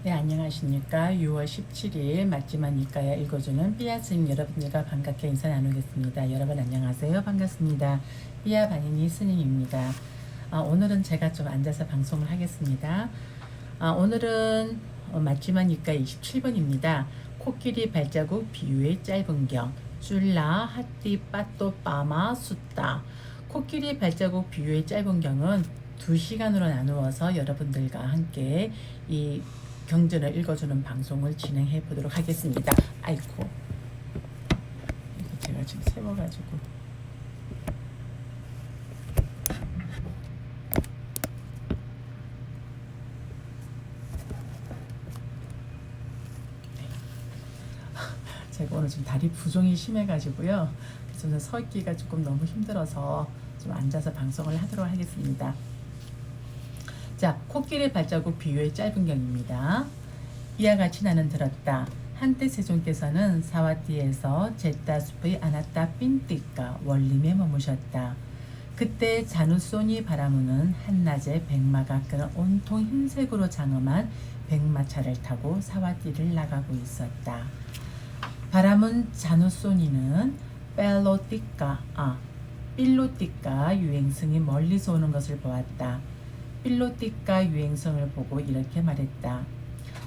네, 안녕하십니까. 6월 17일 맞지만 이까야 읽어주는 삐아 스님 여러분들과 반갑게 인사 나누겠습니다. 여러분 안녕하세요. 반갑습니다. 삐아 반인이 스님입니다. 오늘은 제가 좀 앉아서 방송을 하겠습니다. 오늘은 맞지만 이까 27번입니다. 코끼리 발자국 비유의 짧은 경 쫄라 하띠 빠또 빠마 숫다. 코끼리 발자국 비유의 짧은 경은 2시간으로 나누어서 여러분들과 함께 이 경전을 읽어주는 방송을 진행해 보도록 하겠습니다. 아이고, 이거 제가 지금 세워가지고. 제가 오늘 좀 다리 부종이 심해가지고요. 그래서 서 있기가 조금 너무 힘들어서 좀 앉아서 방송을 하도록 하겠습니다. 자, 코끼리 발자국 비유의 짧은 경입니다. 이와 같이 나는 들었다. 한때 세종께서는 사와띠에서 제따숲의 아나따 핀띠가 원림에 머무셨다. 그때 자누소니 바라무는 한낮에 백마가 끄는 온통 흰색으로 장엄한 백마차를 타고 사와띠를 나가고 있었다. 바라문 자누소니는 필로띠까 유행성이 멀리서 오는 것을 보았다. 필로띠까 유행성을 보고 이렇게 말했다.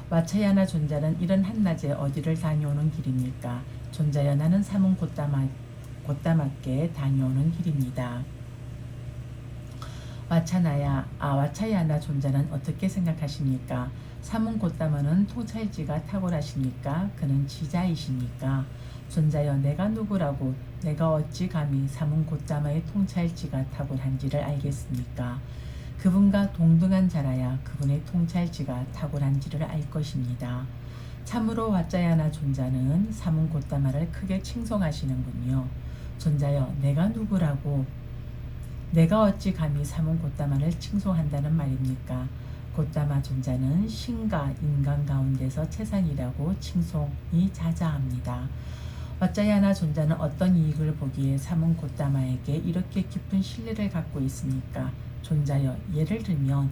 와차야나 존자는 이런 한낮에 어디를 다녀오는 길입니까? 존자여, 나는 사문 곧다맞게 다녀오는 길입니다. 와차야나 존자는 어떻게 생각하십니까? 사문 곧다마는 통찰지가 탁월하십니까? 그는 지자이십니까? 존자여, 내가 누구라고 내가 어찌 감히 사문 곧다마의 통찰지가 탁월한지를 알겠습니까? 그분과 동등한 자라야 그분의 통찰지가 탁월한지를 알 것입니다. 참으로 와짜야나 존자는 사문 곧다마를 크게 칭송하시는군요. 존자여, 내가 누구라고 내가 어찌 감히 사문 곧다마를 칭송한다는 말입니까? 곧다마 존자는 신과 인간 가운데서 최상이라고 칭송이 자자합니다. 와짜야나 존자는 어떤 이익을 보기에 사문 곧다마에게 이렇게 깊은 신뢰를 갖고 있습니까? 존자여, 예를 들면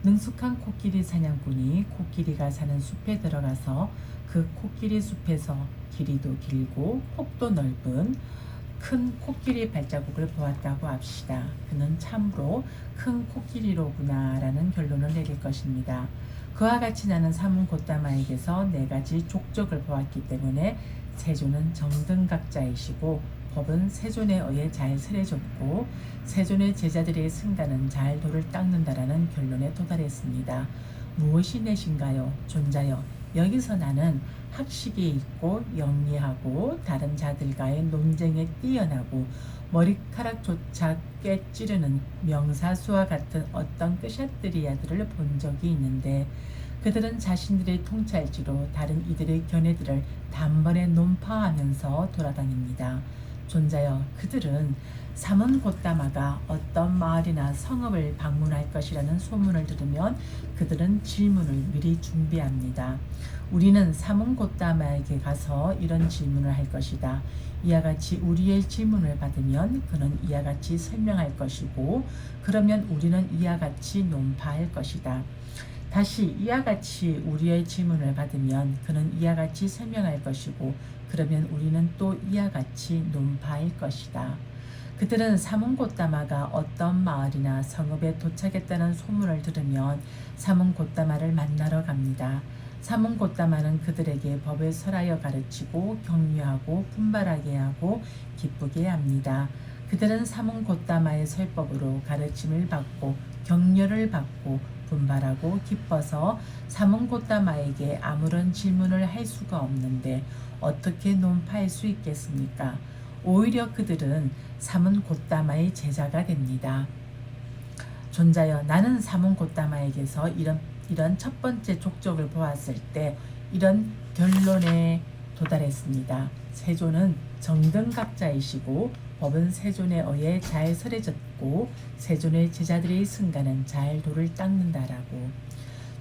능숙한 코끼리 사냥꾼이 코끼리가 사는 숲에 들어가서 그 코끼리 숲에서 길이도 길고 폭도 넓은 큰 코끼리 발자국을 보았다고 합시다. 그는 참으로 큰 코끼리로구나 라는 결론을 내릴 것입니다. 그와 같이 나는 사문 곧다마에게서 4가지 족적을 보았기 때문에 세존은 정등각자이시고 법은 세존에 의해 잘 설해졌고 세존의 제자들의 승가는 잘 돌을 닦는다라는 결론에 도달했습니다. 무엇이 내신가요? 존자여, 여기서 나는 학식이 있고 영리하고 다른 자들과의 논쟁에 뛰어나고 머리카락조차 꿰찌르는 명사수와 같은 어떤 끄샷들이야들을 본 적이 있는데 그들은 자신들의 통찰지로 다른 이들의 견해들을 단번에 논파하면서 돌아다닙니다. 존자여, 그들은 사문 곧다마가 어떤 마을이나 성읍을 방문할 것이라는 소문을 들으면 그들은 질문을 미리 준비합니다. 우리는 사문 곧다마에게 가서 이런 질문을 할 것이다. 이와 같이 우리의 질문을 받으면 그는 이와 같이 설명할 것이고 그러면 우리는 이와 같이 논파할 것이다. 다시 이와 같이 우리의 질문을 받으면 그는 이와 같이 설명할 것이고 그러면 우리는 또 이와 같이 논파할 것이다. 그들은 사문 곧다마가 어떤 마을이나 성읍에 도착했다는 소문을 들으면 사문 곧다마를 만나러 갑니다. 사문 곧다마는 그들에게 법을 설하여 가르치고 격려하고 분발하게 하고 기쁘게 합니다. 그들은 사문 곧다마의 설법으로 가르침을 받고 격려를 받고 분발하고 기뻐서 사문 곧다마에게 아무런 질문을 할 수가 없는데 어떻게 논파할 수 있겠습니까? 오히려 그들은 사문 곧다마의 제자가 됩니다. 존자여, 나는 사문 곧다마에게서 이런 첫 번째 족적을 보았을 때 이런 결론에 도달했습니다. 세존은 정등각자이시고 법은 세존에 의해 잘 설해졌고 세존의 제자들의 승가는 잘 돌을 닦는다라고.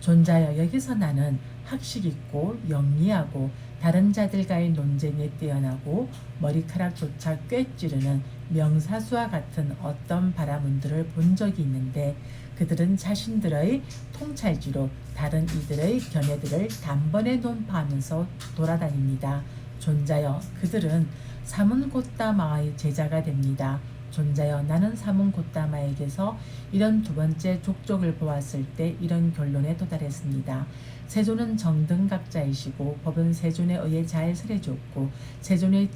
존자여, 여기서 나는 학식 있고 영리하고 다른 자들과의 논쟁에 뛰어나고 머리카락조차 꿰찌르는 명사수와 같은 어떤 바라문들을 본 적이 있는데 그들은 자신들의 통찰지로 다른 이들의 견해들을 단번에 논파하면서 돌아다닙니다. 존자여 그들은 사문 곧다마의 제자가 됩니다. 존자여 나는 사문 곧다마에게서 이런 두 번째 족족을 보았을 때 이런 결론에 도달했습니다. 세존은 정등각자이시고 법은 세존에 의해 잘 설해줬고 세존의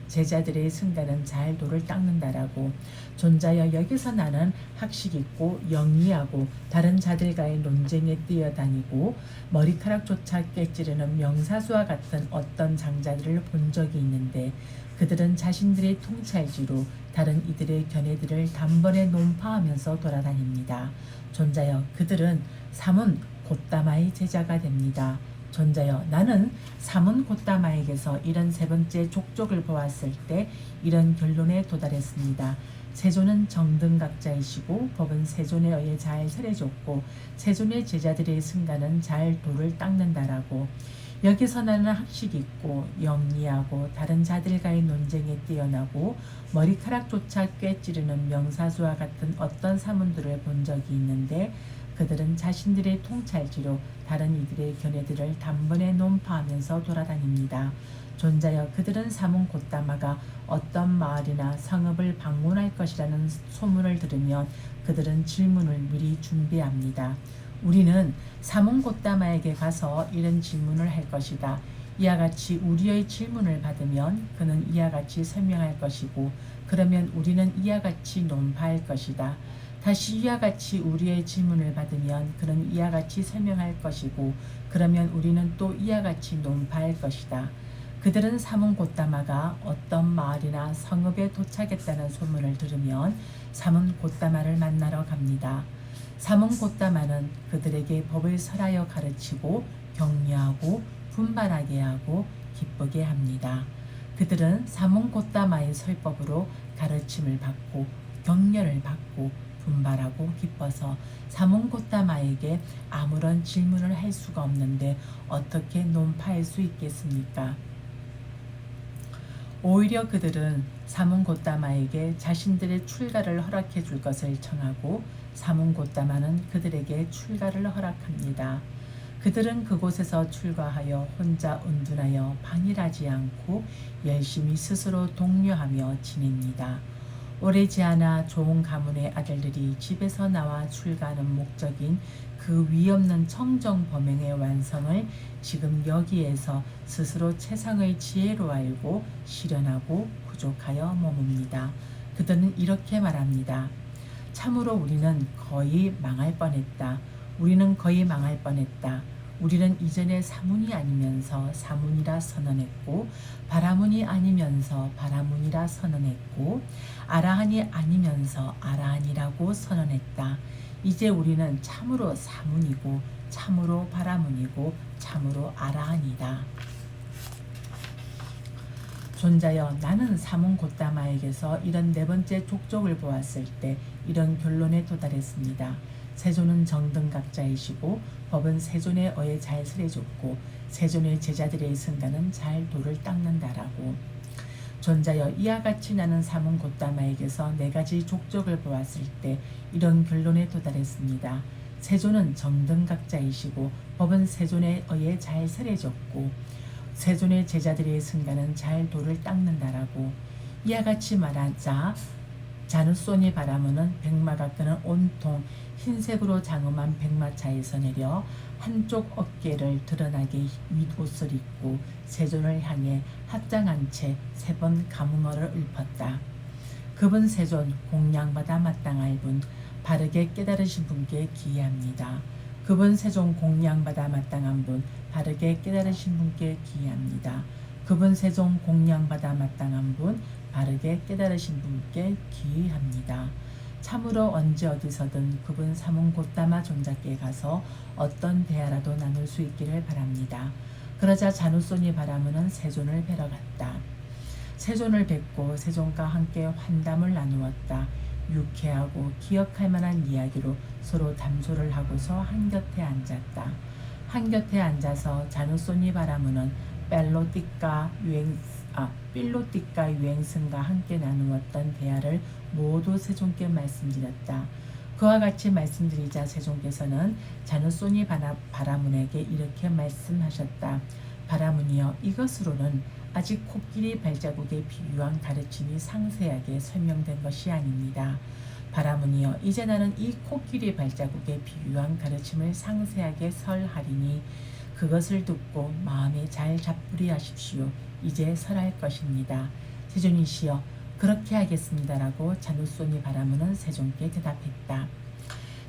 제자들의 승가는 잘 도를 닦는다라고. 존자여 여기서 나는 학식 있고 영리하고 다른 자들과의 논쟁에 뛰어다니고 머리카락조차 깨찌르는 명사수와 같은 어떤 장자들을 본 적이 있는데 그들은 자신들의 통찰지로 다른 이들의 견해들을 단번에 논파하면서 돌아다닙니다. 존자여 그들은 사문 곧다마의 제자가 됩니다. 존자여 나는 사문 곧다마에게서 이런 세 번째 족족을 보았을 때 이런 결론에 도달했습니다. 세존은 정등각자이시고 법은 세존에 의해 잘 설해줬고 세존의 제자들의 승가는 잘 도를 닦는다라고. 여기서 나는 학식 있고 영리하고 다른 자들과의 논쟁에 뛰어나고 머리카락조차 꿰찌르는 명사수와 같은 어떤 사문들을 본 적이 있는데 그들은 자신들의 통찰지로 다른 이들의 견해들을 단번에 논파하면서 돌아다닙니다. 존자여 그들은 사문 곧다마가 어떤 마을이나 성읍을 방문할 것이라는 소문을 들으면 그들은 질문을 미리 준비합니다. 우리는 사문 곧다마에게 가서 이런 질문을 할 것이다. 이와 같이 우리의 질문을 받으면 그는 이와 같이 설명할 것이고 그러면 우리는 이와 같이 논파할 것이다. 다시 이와 같이 우리의 질문을 받으면 그는 이와 같이 설명할 것이고 그러면 우리는 또 이와 같이 논파할 것이다. 그들은 사문 곧다마가 어떤 마을이나 성읍에 도착했다는 소문을 들으면 사문 곧다마를 만나러 갑니다. 사문 곧다마는 그들에게 법을 설하여 가르치고 격려하고 분발하게 하고 기쁘게 합니다. 그들은 사문 곧다마의 설법으로 가르침을 받고 격려를 받고 분발하고 기뻐서 사문 곧다마에게 아무런 질문을 할 수가 없는데 어떻게 논파할 수 있겠습니까? 오히려 그들은 사문 곧다마에게 자신들의 출가를 허락해 줄 것을 청하고 사문 곧다마는 그들에게 출가를 허락합니다. 그들은 그곳에서 출가하여 혼자 은둔하여 방일하지 않고 열심히 스스로 독려하며 지냅니다. 오래지 않아 좋은 가문의 아들들이 집에서 나와 출가하는 목적인 그 위없는 청정 범행의 완성을 지금 여기에서 스스로 최상의 지혜로 알고 실현하고 부족하여 머뭅니다. 그들은 이렇게 말합니다. 참으로 우리는 거의 망할 뻔했다. 우리는 거의 망할 뻔했다. 우리는 이전에 사문이 아니면서 사문이라 선언했고 바라문이 아니면서 바라문이라 선언했고 아라한이 아니면서 아라한이라고 선언했다. 이제 우리는 참으로 사문이고 참으로 바라문이고 참으로 아라한이다. 존자여 나는 사문 곧다마에게서 이런 네 번째 족족을 보았을 때 이런 결론에 도달했습니다. 세존은 정등각자이시고 법은 세존에 의해 잘 설해줬고 세존의 제자들의 승가는 잘 도를 닦는다라고. 존자여 이와 같이 나는 사문 곧다마에게서 네 가지 족족을 보았을 때 이런 결론에 도달했습니다. 세존은 정등각자이시고 법은 세존에 의해 잘 설해졌고 세존의 제자들의 승가는 잘 도를 닦는다라고. 이와 같이 말하자 자누소니 바라문은 백마가 끄는 온통 흰색으로 장엄한 백마차에서 내려 한쪽 어깨를 드러나게 윗옷을 입고 세존을 향해 합장한 채 세 번 가문어를 읊었다. 그분 세존 공양받아 마땅할 분 바르게 깨달으신 분께 기이합니다. 그분 세존 공양받아 마땅한 분 바르게 깨달으신 분께 기이합니다. 그분 세존 공양받아 마땅한 분 바르게 깨달으신 분께 기이합니다. 참으로 언제 어디서든 그분 사문 곧다마 존자께 가서 어떤 대화라도 나눌 수 있기를 바랍니다. 그러자 자누소니 바라문은 세존을 뵈러 갔다. 세존을 뵙고 세존과 함께 환담을 나누었다. 유쾌하고 기억할 만한 이야기로 서로 담소를 하고서 한곁에 앉았다. 한곁에 앉아서 자누소니 바라문은 필로띠카 유행승과 함께 나누었던 대화를 모두 세존께 말씀드렸다. 그와 같이 말씀드리자 세종께서는 자누소니 바라문에게 이렇게 말씀하셨다. 바라문이여, 이것으로는 아직 코끼리 발자국에 비유한 가르침이 상세하게 설명된 것이 아닙니다. 바라문이여, 이제 나는 이 코끼리 발자국에 비유한 가르침을 상세하게 설하리니 그것을 듣고 마음에 잘 잡부리하십시오. 이제 설할 것입니다. 세존이시여, 그렇게 하겠습니다라고 자누소니 바라문은 세종께 대답했다.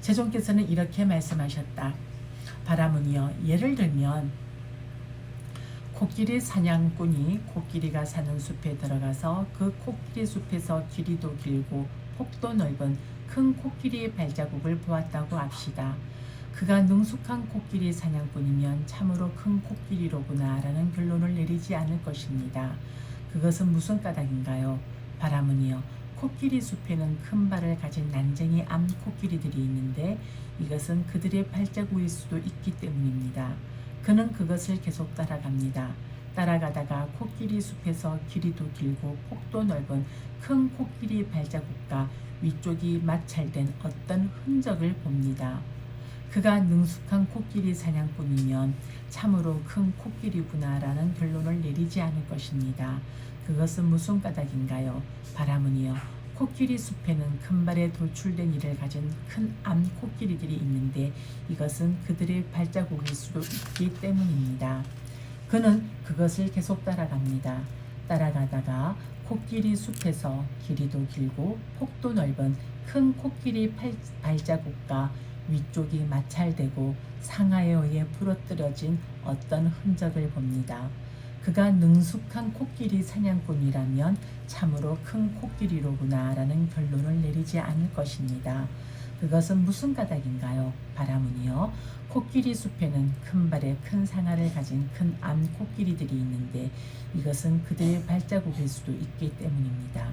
세종께서는 이렇게 말씀하셨다. 바라문이여, 예를 들면 코끼리 사냥꾼이 코끼리가 사는 숲에 들어가서 그 코끼리 숲에서 길이도 길고 폭도 넓은 큰 코끼리의 발자국을 보았다고 합시다. 그가 능숙한 코끼리 사냥꾼이면 참으로 큰 코끼리로구나 라는 결론을 내리지 않을 것입니다. 그것은 무슨 까닭인가요? 바라문이여, 코끼리 숲에는 큰 발을 가진 난쟁이 암코끼리들이 있는데 이것은 그들의 발자국일 수도 있기 때문입니다. 그는 그것을 계속 따라갑니다. 따라가다가 코끼리 숲에서 길이도 길고 폭도 넓은 큰 코끼리 발자국과 위쪽이 마찰된 어떤 흔적을 봅니다. 그가 능숙한 코끼리 사냥꾼이면 참으로 큰 코끼리구나 라는 결론을 내리지 않을 것입니다. 그것은 무슨 까닭인가요? 바라문이여, 코끼리 숲에는 큰 발에 돌출된 이를 가진 큰 암코끼리들이 있는데 이것은 그들의 발자국일 수도 있기 때문입니다. 그는 그것을 계속 따라갑니다. 따라가다가 코끼리 숲에서 길이도 길고 폭도 넓은 큰 코끼리 발자국과 위쪽이 마찰되고 상하에 의해 부러뜨려진 어떤 흔적을 봅니다. 그가 능숙한 코끼리 사냥꾼이라면 참으로 큰 코끼리로구나 라는 결론을 내리지 않을 것입니다. 그것은 무슨 까닭인가요? 바라문이여, 코끼리 숲에는 큰 발에 큰 상아를 가진 큰 암코끼리들이 있는데 이것은 그들의 발자국일 수도 있기 때문입니다.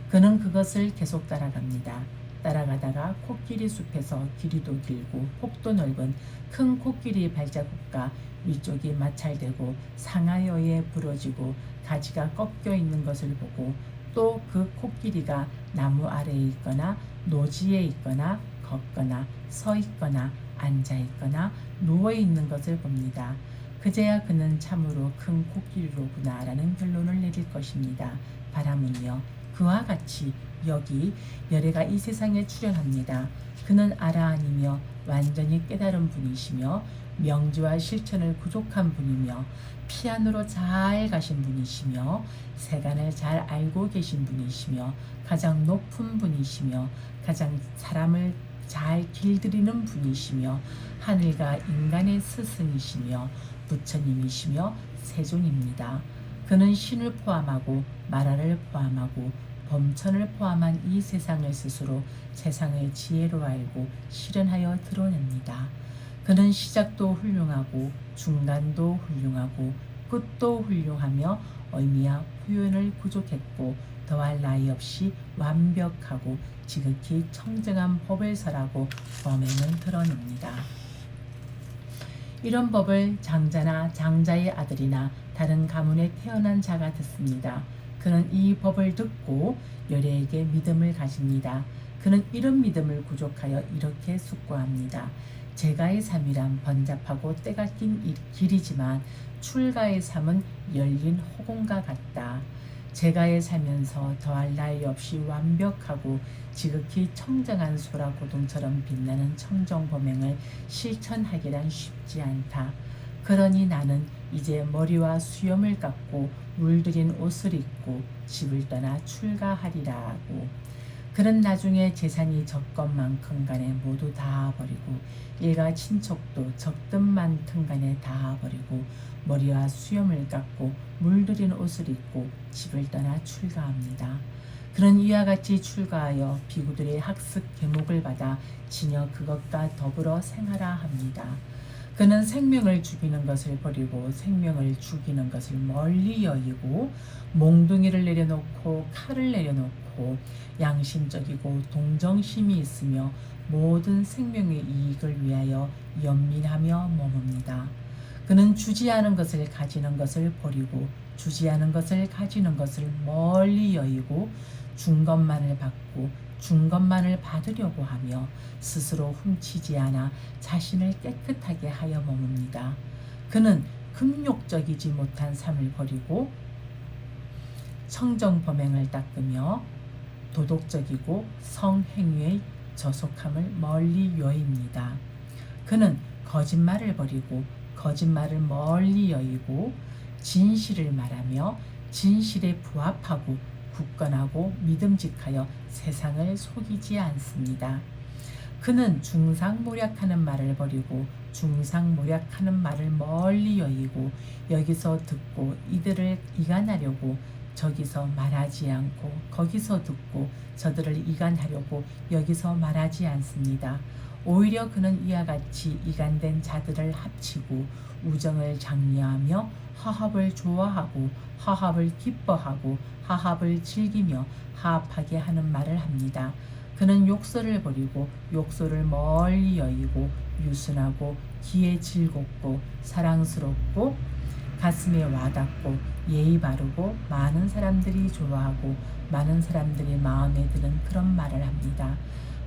그는 그것을 계속 따라갑니다. 따라가다가 코끼리 숲에서 길이도 길고 폭도 넓은 큰 코끼리 발자국과 위쪽이 마찰되고 상하에 의해 부러지고 가지가 꺾여 있는 것을 보고 또 그 코끼리가 나무 아래에 있거나 노지에 있거나 걷거나 서 있거나 앉아 있거나 누워 있는 것을 봅니다. 그제야 그는 참으로 큰 코끼리로구나 라는 결론을 내릴 것입니다. 바라문이여, 그와 같이 여기 열애가 이 세상에 출현합니다. 그는 아라한이며 완전히 깨달은 분이시며 명지와 실천을 부족한 분이며 피안으로 잘 가신 분이시며 세간을 잘 알고 계신 분이시며 가장 높은 분이시며 가장 사람을 잘 길들이는 분이시며 하늘과 인간의 스승이시며 부처님이시며 세존입니다. 그는 신을 포함하고 만화를 포함하고 범천을 포함한 이 세상을 스스로 세상의 지혜로 알고 실현하여 드러냅니다. 그는 시작도 훌륭하고 중간도 훌륭하고 끝도 훌륭하며 의미와 표현을 부족했고 더할 나위 없이 완벽하고 지극히 청정한 법을 설하고 범행을 드러냅니다. 이런 법을 장자나 장자의 아들이나 다른 가문에 태어난 자가 듣습니다. 그는 이 법을 듣고 열애에게 믿음을 가집니다. 그는 이런 믿음을 구족하여 이렇게 숙고합니다. 제가의 삶이란 번잡하고 때가 낀 길이지만 출가의 삶은 열린 허공과 같다. 제가의 살면서 더할 나위 없이 완벽하고 지극히 청정한 소라 고동처럼 빛나는 청정범행을 실천하기란 쉽지 않다. 그러니 나는 이제 머리와 수염을 깎고 물들인 옷을 입고 집을 떠나 출가하리라고. 그는 나중에 재산이 적건만큼 간에 모두 다 버리고 일가 친척도 적든만큼 간에 다 버리고 머리와 수염을 깎고 물들인 옷을 입고 집을 떠나 출가합니다. 그는 이와 같이 출가하여 비구들의 학습 계목을 받아 지녀 그것과 더불어 생하라 합니다. 그는 생명을 죽이는 것을 버리고 생명을 죽이는 것을 멀리 여기고 몽둥이를 내려놓고 칼을 내려놓고 양심적이고 동정심이 있으며 모든 생명의 이익을 위하여 연민하며 머뭅니다. 그는 주지 않은 것을 가지는 것을 버리고 주지 않은 것을 가지는 것을 멀리 여기고 준 것만을 받고 준 것만을 받으려고 하며 스스로 훔치지 않아 자신을 깨끗하게 하여 머뭅니다. 그는 금욕적이지 못한 삶을 버리고 청정범행을 닦으며 도덕적이고 성행위의 저속함을 멀리 여입니다. 그는 거짓말을 버리고 거짓말을 멀리 여의고 진실을 말하며 진실에 부합하고 굳건하고 믿음직하여 세상을 속이지 않습니다. 그는 중상모략하는 말을 버리고 중상모략하는 말을 멀리 여의고 여기서 듣고 이들을 이간하려고 저기서 말하지 않고 거기서 듣고 저들을 이간하려고 여기서 말하지 않습니다. 오히려 그는 이와 같이 이간된 자들을 합치고 우정을 장려하며 화합을 좋아하고 화합을 기뻐하고 화합을 즐기며 화합하게 하는 말을 합니다. 그는 욕설을 버리고 욕설을 멀리 여의고 유순하고 귀에 즐겁고 사랑스럽고 가슴에 와닿고 예의 바르고 많은 사람들이 좋아하고 많은 사람들이 마음에 드는 그런 말을 합니다.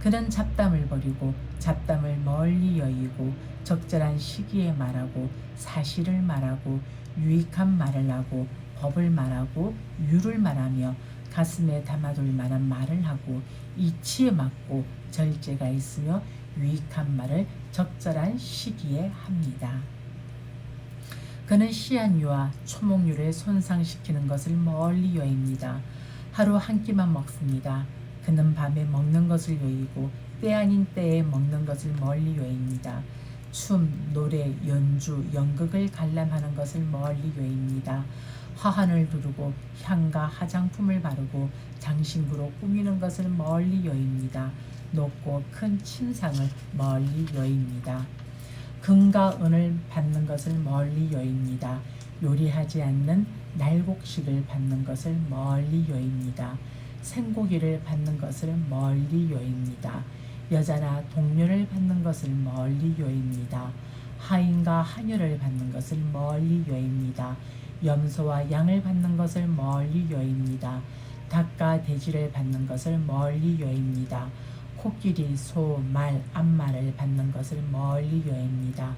그는 잡담을 버리고 잡담을 멀리 여의고 적절한 시기에 말하고 사실을 말하고 유익한 말을 하고 법을 말하고 유를 말하며 가슴에 담아둘 만한 말을 하고 이치에 맞고 절제가 있으며 유익한 말을 적절한 시기에 합니다. 그는 씨앗류와 초목류를 손상시키는 것을 멀리 여입니다. 하루 한 끼만 먹습니다. 그는 밤에 먹는 것을 여의고 때 아닌 때에 먹는 것을 멀리 여입니다. 춤, 노래, 연주, 연극을 관람하는 것을 멀리 여입니다. 화환을 두르고 향과 화장품을 바르고 장신구로 꾸미는 것을 멀리 여입니다. 높고 큰 침상을 멀리 여입니다. 금과 은을 받는 것을 멀리 여입니다. 요리하지 않는 날곡식을 받는 것을 멀리 여입니다. 생고기를 받는 것을 멀리 여입니다. 여자나 동료를 받는 것을 멀리 여입니다. 하인과 하녀를 받는 것을 멀리 여입니다. 염소와 양을 받는 것을 멀리 여입니다. 닭과 돼지를 받는 것을 멀리 여입니다. 코끼리, 소, 말, 암말을 받는 것을 멀리 여입니다.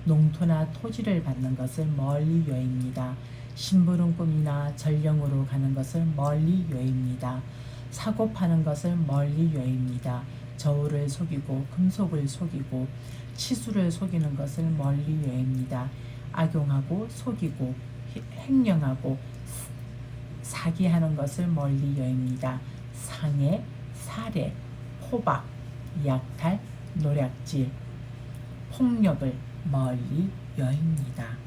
농토나 토지를 받는 것을 멀리 여입니다. 심부름꾼이나 전령으로 가는 것을 멀리 여입니다. 사고 파는 것을 멀리 여입니다. 저울을 속이고 금속을 속이고 치수를 속이는 것을 멀리 여입니다. 악용하고 속이고 횡령하고 사기하는 것을 멀리 여입니다. 상해, 살해, 포박, 약탈, 노략질, 폭력을 멀리 여입니다.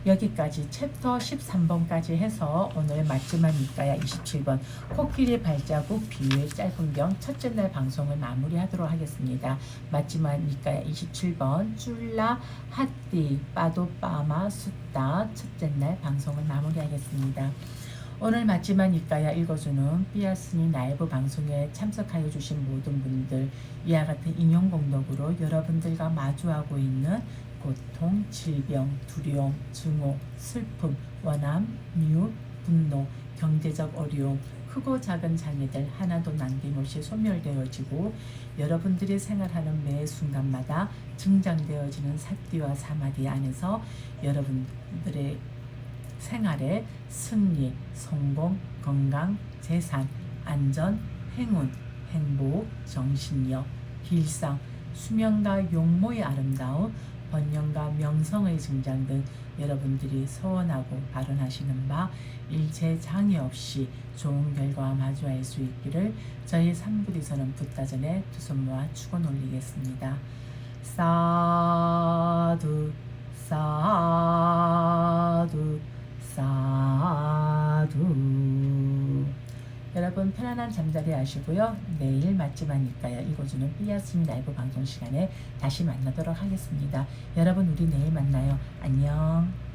여기까지 챕터 13번까지 해서 오늘 마지막 니까야 27번 코끼리 발자국 비유의 짧은 경 첫째 날 방송을 마무리하도록 하겠습니다. 마지막 니까야 27번 쫄라 핫띠 빠도 빠마 숫다 첫째 날 방송을 마무리하겠습니다. 오늘 마지막 니까야 읽어주는 삐아스니 라이브 방송에 참석하여 주신 모든 분들 이와 같은 인용 공덕으로 여러분들과 마주하고 있는 고통, 질병, 두려움, 증오, 슬픔, 원함, 미움, 분노, 경제적 어려움, 크고 작은 장애들 하나도 남김없이 소멸되어지고 여러분들이 생활하는 매 순간마다 증장되어지는 사띠와 사마디 안에서 여러분들의 생활에 승리, 성공, 건강, 재산, 안전, 행운, 행복, 정신력, 길상, 수명과 용모의 아름다움, 번영과 명성의 증장 등 여러분들이 소원하고 발언하시는 바 일체 장애 없이 좋은 결과와 마주할 수 있기를 저희 삼부리서는 붓다전에 두 손 모아 축원 올리겠습니다. 사두 사두 사두. 여러분 편안한 잠자리 하시고요. 내일 마지막니까요 읽어주는 삐아스님 라이브 방송 시간에 다시 만나도록 하겠습니다. 여러분 우리 내일 만나요. 안녕.